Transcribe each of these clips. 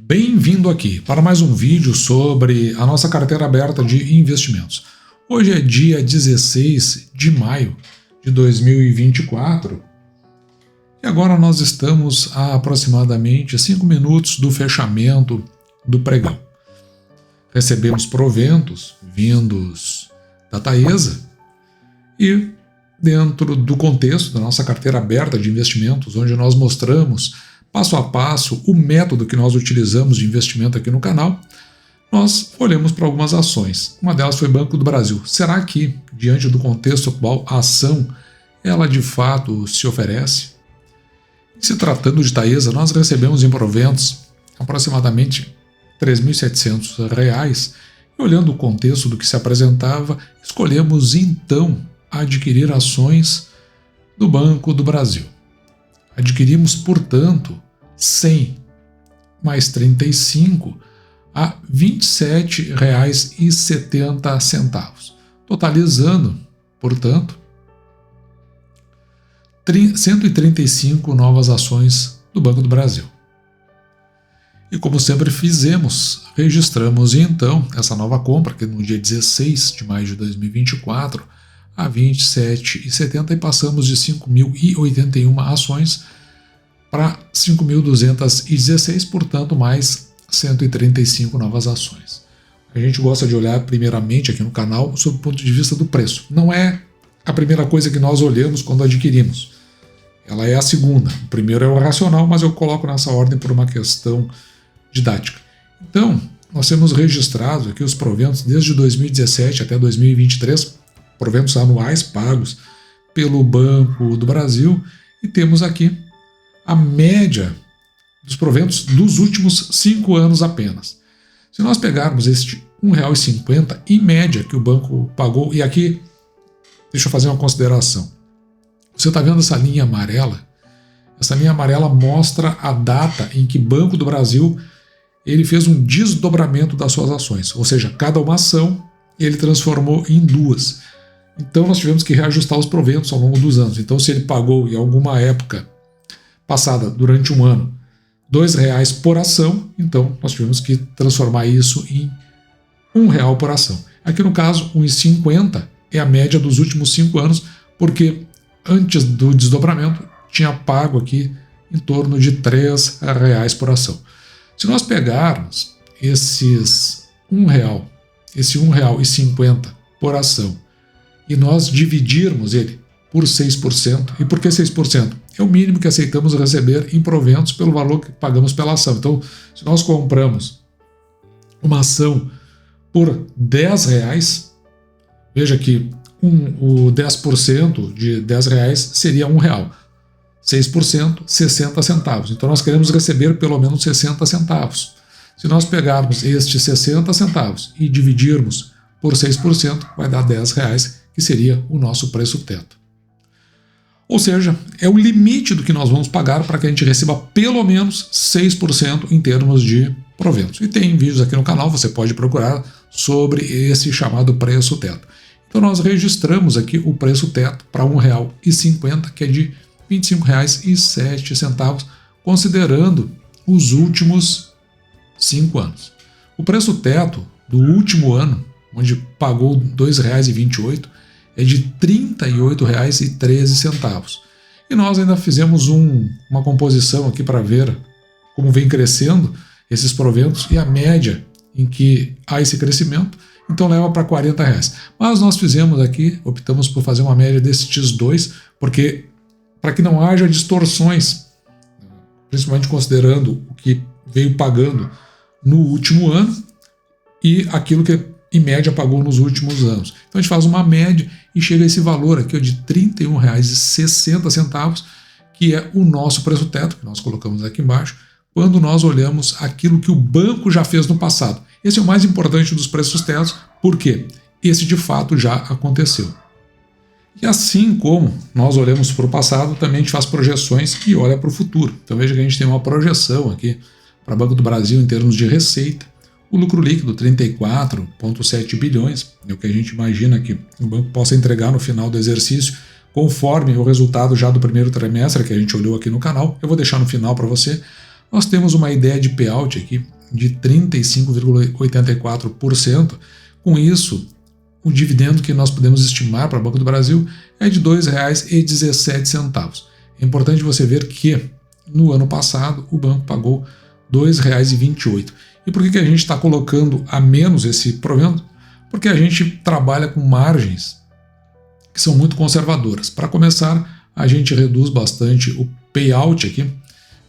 Bem-vindo aqui para mais um vídeo sobre a nossa carteira aberta de investimentos. Hoje é dia 16 de maio de 2024 e agora nós estamos a aproximadamente 5 minutos do fechamento do pregão. Recebemos proventos vindos da Taesa e dentro do contexto da nossa carteira aberta de investimentos, onde nós mostramos passo a passo o método que nós utilizamos de investimento aqui no canal, nós olhamos para algumas ações. Uma delas foi Banco do Brasil. Será que, diante do contexto atual, a ação, ela de fato se oferece? Se tratando de Taesa, nós recebemos em proventos aproximadamente R$ 3.700. E olhando o contexto do que se apresentava, escolhemos então adquirir ações do Banco do Brasil. Adquirimos, portanto, 100 mais 35 a R$ 27,70, totalizando, portanto, 135 novas ações do Banco do Brasil. E como sempre fizemos, registramos então essa nova compra, que no dia 16 de maio de 2024, a R$ 27,70 e passamos de 5.081 ações para 5.216, portanto, mais 135 novas ações. A gente gosta de olhar primeiramente aqui no canal sob o ponto de vista do preço. Não é a primeira coisa que nós olhamos quando adquirimos. Ela é a segunda. O primeiro é o racional, mas eu coloco nessa ordem por uma questão didática. Então, nós temos registrado aqui os proventos desde 2017 até 2023, proventos anuais pagos pelo Banco do Brasil, e temos aqui a média dos proventos dos últimos 5 anos apenas. Se nós pegarmos este R$ 1,50 em média que o banco pagou, e aqui deixa eu fazer uma consideração. Você está vendo essa linha amarela? Essa linha amarela mostra a data em que o Banco do Brasil ele fez um desdobramento das suas ações, ou seja, cada uma ação ele transformou em duas. Então nós tivemos que reajustar os proventos ao longo dos anos. Então se ele pagou em alguma época passada, durante um ano, R$ 2,00 por ação, então nós tivemos que transformar isso em R$ 1,00 por ação. Aqui no caso, R$ 1,50 é a média dos últimos 5 anos, porque antes do desdobramento tinha pago aqui em torno de R$ 3,00 por ação. Se nós pegarmos esses R$ 1,00, esse R$ 1,50 por ação, e nós dividirmos ele por 6%, e por que 6%? É o mínimo que aceitamos receber em proventos pelo valor que pagamos pela ação. Então, se nós compramos uma ação por R$ 10,00, veja que o 10% de R$ 10,00 seria R$ 1,00. 6%, 60 centavos. Então, nós queremos receber pelo menos 60 centavos. Se nós pegarmos estes 60 centavos e dividirmos por 6%, vai dar R$ 10,00, que seria o nosso preço teto. Ou seja, é o limite do que nós vamos pagar para que a gente receba pelo menos 6% em termos de proventos. E tem vídeos aqui no canal, você pode procurar sobre esse chamado preço teto. Então nós registramos aqui o preço teto para R$ 1,50, que é de R$ 25,07, considerando os últimos 5 anos. O preço teto do último ano, onde pagou R$ 2,28, é de R$ 38,13. E nós ainda fizemos uma composição aqui para ver como vem crescendo esses proventos e a média em que há esse crescimento, então leva para R$ 40,00. Mas nós fizemos aqui, optamos por fazer uma média desses dois, porque para que não haja distorções, principalmente considerando o que veio pagando no último ano e aquilo que em média pagou nos últimos anos. Então a gente faz uma média e chega a esse valor aqui de R$ 31,60, que é o nosso preço teto, que nós colocamos aqui embaixo, quando nós olhamos aquilo que o banco já fez no passado. Esse é o mais importante dos preços tetos, porque esse de fato já aconteceu. E assim como nós olhamos para o passado, também a gente faz projeções e olha para o futuro. Então veja que a gente tem uma projeção aqui para o Banco do Brasil em termos de receita. O lucro líquido, 34,7 bilhões, é o que a gente imagina que o banco possa entregar no final do exercício, conforme o resultado já do primeiro trimestre que a gente olhou aqui no canal. Eu vou deixar no final para você. Nós temos uma ideia de payout aqui de 35,84%. Com isso, o dividendo que nós podemos estimar para o Banco do Brasil é de R$ 2,17. É importante você ver que no ano passado o banco pagou R$ 2,28. E por que a gente está colocando a menos esse provento? Porque a gente trabalha com margens que são muito conservadoras. Para começar, a gente reduz bastante o payout aqui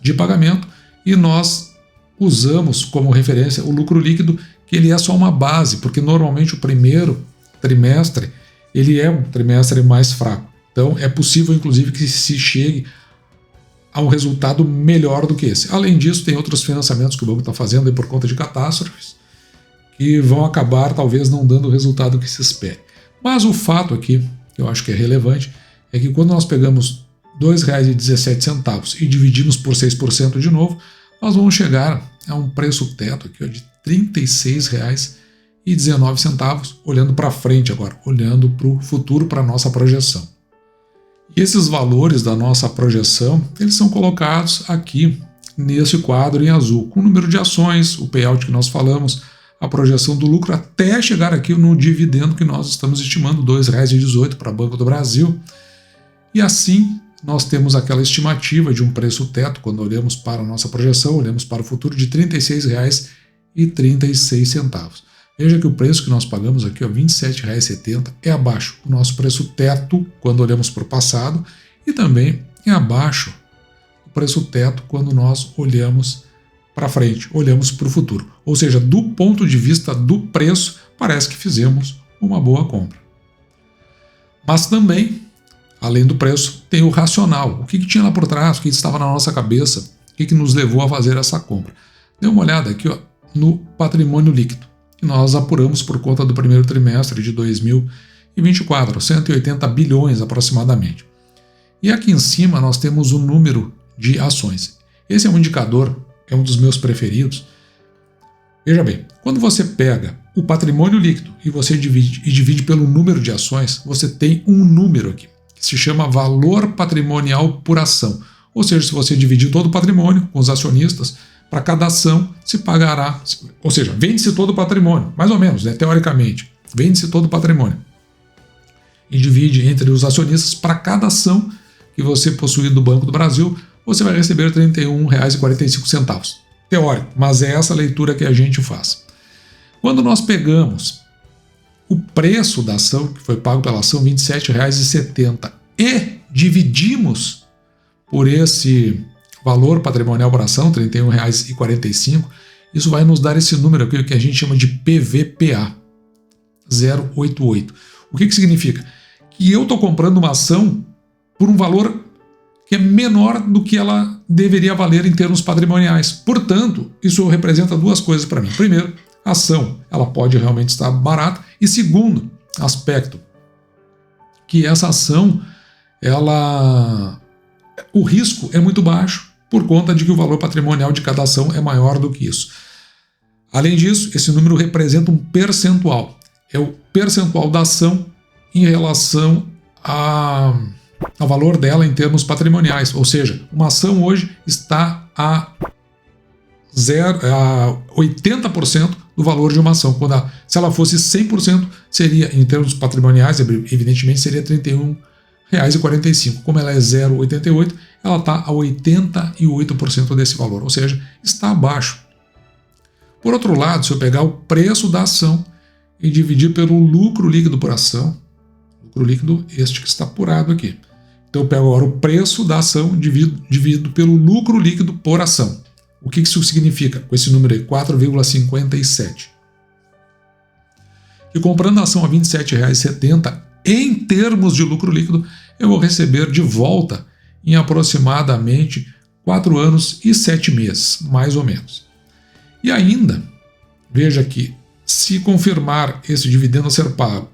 de pagamento e nós usamos como referência o lucro líquido, que ele é só uma base, porque normalmente o primeiro trimestre ele é um trimestre mais fraco. Então é possível, inclusive, que se chegue a um resultado melhor do que esse. Além disso, tem outros financiamentos que o banco está fazendo aí por conta de catástrofes que vão acabar talvez não dando o resultado que se espere. Mas o fato aqui, que eu acho que é relevante, é que quando nós pegamos R$ 2,17 e dividimos por 6% de novo, nós vamos chegar a um preço teto aqui, ó, de R$ 36,19, olhando para frente agora, olhando para o futuro, para a nossa projeção. E esses valores da nossa projeção, eles são colocados aqui nesse quadro em azul, com o número de ações, o payout que nós falamos, a projeção do lucro, até chegar aqui no dividendo que nós estamos estimando, R$ 2,18 para Banco do Brasil. E assim nós temos aquela estimativa de um preço teto, quando olhamos para a nossa projeção, olhamos para o futuro, de R$ 36,36. Veja que o preço que nós pagamos aqui, R$ 27,70, é abaixo do nosso preço teto quando olhamos para o passado e também é abaixo do preço teto quando nós olhamos para frente, olhamos para o futuro. Ou seja, do ponto de vista do preço, parece que fizemos uma boa compra. Mas também, além do preço, tem o racional. O que tinha lá por trás, o que estava na nossa cabeça, o que nos levou a fazer essa compra. Dê uma olhada aqui, ó, no patrimônio líquido, que nós apuramos por conta do primeiro trimestre de 2024, 180 bilhões aproximadamente. E aqui em cima nós temos o número de ações. Esse é um indicador, é um dos meus preferidos. Veja bem, quando você pega o patrimônio líquido e você divide pelo número de ações, você tem um número aqui, que se chama valor patrimonial por ação. Ou seja, se você dividir todo o patrimônio com os acionistas, para cada ação se pagará, ou seja, vende-se todo o patrimônio, mais ou menos, né, teoricamente, vende-se todo o patrimônio e divide entre os acionistas. Para cada ação que você possuir do Banco do Brasil, você vai receber R$ 31,45. Teórico, mas é essa leitura que a gente faz. Quando nós pegamos o preço da ação, que foi pago pela ação, R$ 27,70, e dividimos por esse valor patrimonial por ação, R$ 31,45, isso vai nos dar esse número aqui que a gente chama de PVPA, 0,88. O que significa? Que eu estou comprando uma ação por um valor que é menor do que ela deveria valer em termos patrimoniais. Portanto, isso representa duas coisas para mim. Primeiro, a ação ela pode realmente estar barata. E segundo aspecto, que essa ação, o risco é muito baixo por conta de que o valor patrimonial de cada ação é maior do que isso. Além disso, esse número representa um percentual. É o percentual da ação em relação ao valor dela em termos patrimoniais. Ou seja, uma ação hoje está a 80% do valor de uma ação. Se ela fosse 100%, seria, em termos patrimoniais, evidentemente, seria R$ 31,45. Como ela é 0,88, ela está a 88% desse valor, ou seja, está abaixo. Por outro lado, se eu pegar o preço da ação e dividir pelo lucro líquido por ação, lucro líquido este que está apurado aqui. Então eu pego agora o preço da ação, divido pelo lucro líquido por ação. O que isso significa? Com esse número aí, 4,57. E comprando a ação a R$ 27,70, em termos de lucro líquido, eu vou receber de volta em aproximadamente 4 anos e 7 meses, mais ou menos. E ainda, veja que se confirmar esse dividendo a ser pago,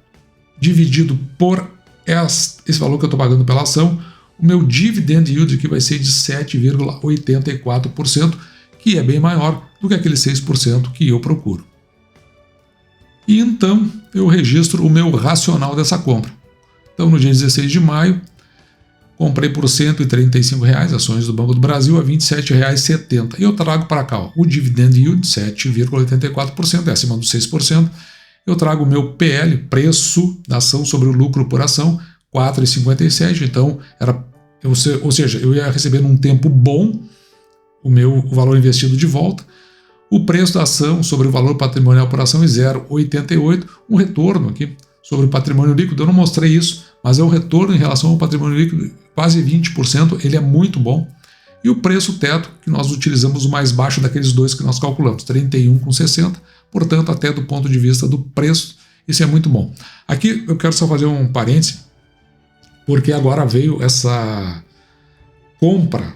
dividido por esse valor que eu estou pagando pela ação, o meu dividend yield aqui vai ser de 7,84%, que é bem maior do que aquele 6% que eu procuro. E então eu registro o meu racional dessa compra. Então no dia 16 de maio, comprei por R$ 135 ações do Banco do Brasil a R$ 27,70. E eu trago para cá o dividend yield 7,84%, é acima dos 6%. Eu trago o meu PL, preço da ação sobre o lucro por ação, 4,57. Então, ou seja, eu ia receber num tempo bom o valor investido de volta. O preço da ação sobre o valor patrimonial por ação é 0,88. Um retorno aqui sobre o patrimônio líquido, eu não mostrei isso, mas é um retorno em relação ao patrimônio líquido, quase 20%, ele é muito bom. E o preço teto, que nós utilizamos o mais baixo daqueles dois que nós calculamos, 31,60, portanto, até do ponto de vista do preço, isso é muito bom. Aqui eu quero só fazer um parêntese, porque agora veio essa compra,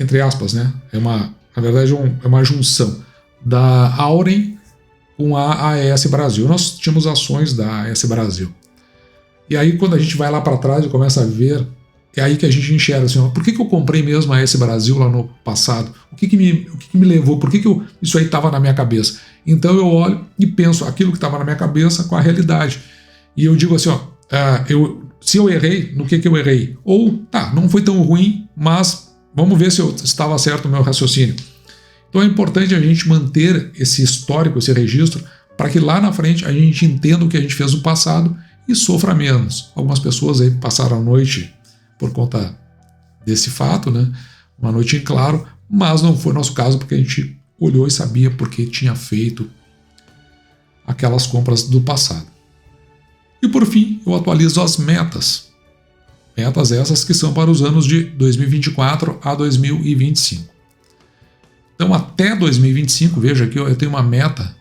entre aspas, né? Na verdade, é uma junção da Auren com a AES Brasil. Nós tínhamos ações da AES Brasil. E aí, quando a gente vai lá para trás e começa a ver, é aí que a gente enxerga assim, por que eu comprei mesmo a AES Brasil lá no passado? O que me levou? Por que isso aí estava na minha cabeça? Então eu olho e penso aquilo que estava na minha cabeça com a realidade. E eu digo assim, se eu errei, no que eu errei? Ou, não foi tão ruim, mas vamos ver se eu estava certo o meu raciocínio. Então é importante a gente manter esse histórico, esse registro, para que lá na frente a gente entenda o que a gente fez no passado e sofra menos. Algumas pessoas aí passaram a noite por conta desse fato, né? Uma noite em claro, mas não foi nosso caso porque a gente olhou e sabia porque tinha feito aquelas compras do passado. E por fim, eu atualizo as metas. Metas essas que são para os anos de 2024 a 2025. Então, até 2025, veja aqui, eu tenho uma meta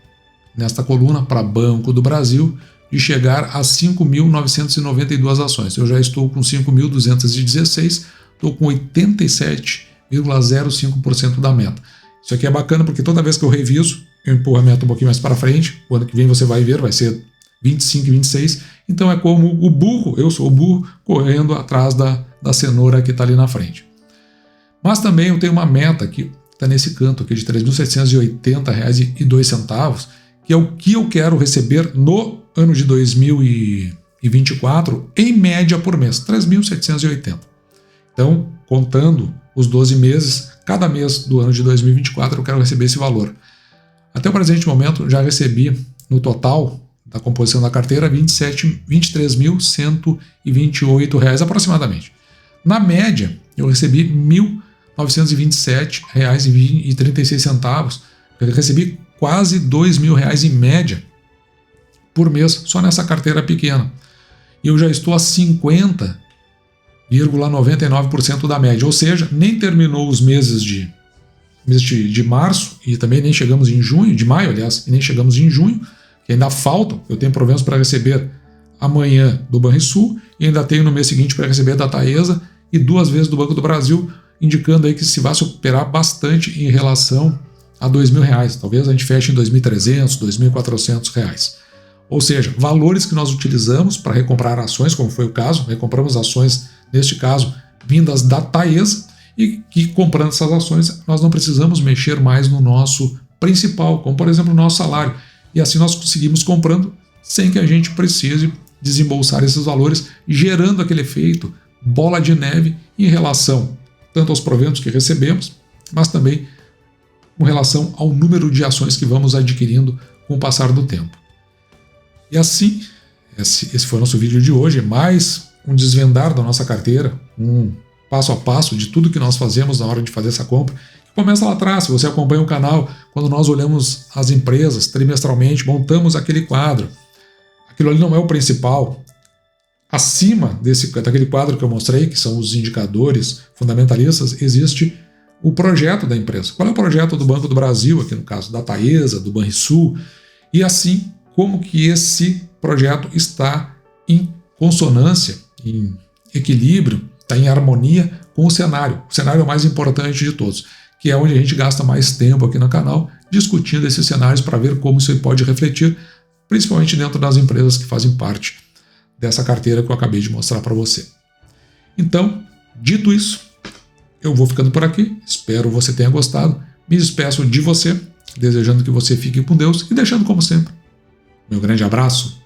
nesta coluna para Banco do Brasil de chegar a 5.992 ações. Eu já estou com 5.216, estou com 87,05% da meta. Isso aqui é bacana porque toda vez que eu reviso, eu empurro a meta um pouquinho mais para frente. O ano que vem você vai ver, vai ser 25 e 26. Então é como o burro, eu sou o burro, correndo atrás da cenoura que está ali na frente. Mas também eu tenho uma meta que está nesse canto aqui de R$ 3.780,02, que é o que eu quero receber no ano de 2024, em média por mês, 3.780. Então, contando os 12 meses, cada mês do ano de 2024 eu quero receber esse valor. Até o presente momento, já recebi no total da composição da carteira R$ 23.128 aproximadamente. Na média, eu recebi R$ 1.927,36. Eu recebi quase R$ 2.000 em média por mês, só nessa carteira pequena. E eu já estou a 50,99% da média, ou seja, nem terminou os meses de março e também nem chegamos em junho, de maio, aliás, e nem chegamos em junho, que ainda faltam. Eu tenho proventos para receber amanhã do Banrisul e ainda tenho no mês seguinte para receber da Taesa e 2 vezes do Banco do Brasil, indicando aí que se vai superar bastante em relação a R$ 2.000. Talvez a gente feche em R$ 2.300, R$ 2.400. Ou seja, valores que nós utilizamos para recomprar ações, como foi o caso, recompramos ações, neste caso, vindas da Taesa, e que comprando essas ações nós não precisamos mexer mais no nosso principal, como por exemplo o nosso salário. E assim nós conseguimos comprando sem que a gente precise desembolsar esses valores, gerando aquele efeito bola de neve em relação tanto aos proventos que recebemos, mas também com relação ao número de ações que vamos adquirindo com o passar do tempo. E assim, esse foi o nosso vídeo de hoje, mais um desvendar da nossa carteira, um passo a passo de tudo que nós fazemos na hora de fazer essa compra. Começa lá atrás, se você acompanha o canal, quando nós olhamos as empresas trimestralmente, montamos aquele quadro. Aquilo ali não é o principal. Acima daquele quadro que eu mostrei, que são os indicadores fundamentalistas, existe o projeto da empresa. Qual é o projeto do Banco do Brasil, aqui no caso da Taesa, do Banrisul, e assim como que esse projeto está em consonância, em equilíbrio, está em harmonia com o cenário. O cenário é o mais importante de todos, que é onde a gente gasta mais tempo aqui no canal, discutindo esses cenários para ver como isso pode refletir, principalmente dentro das empresas que fazem parte dessa carteira que eu acabei de mostrar para você. Então, dito isso, eu vou ficando por aqui, espero você tenha gostado, me despeço de você, desejando que você fique com Deus e deixando como sempre meu grande abraço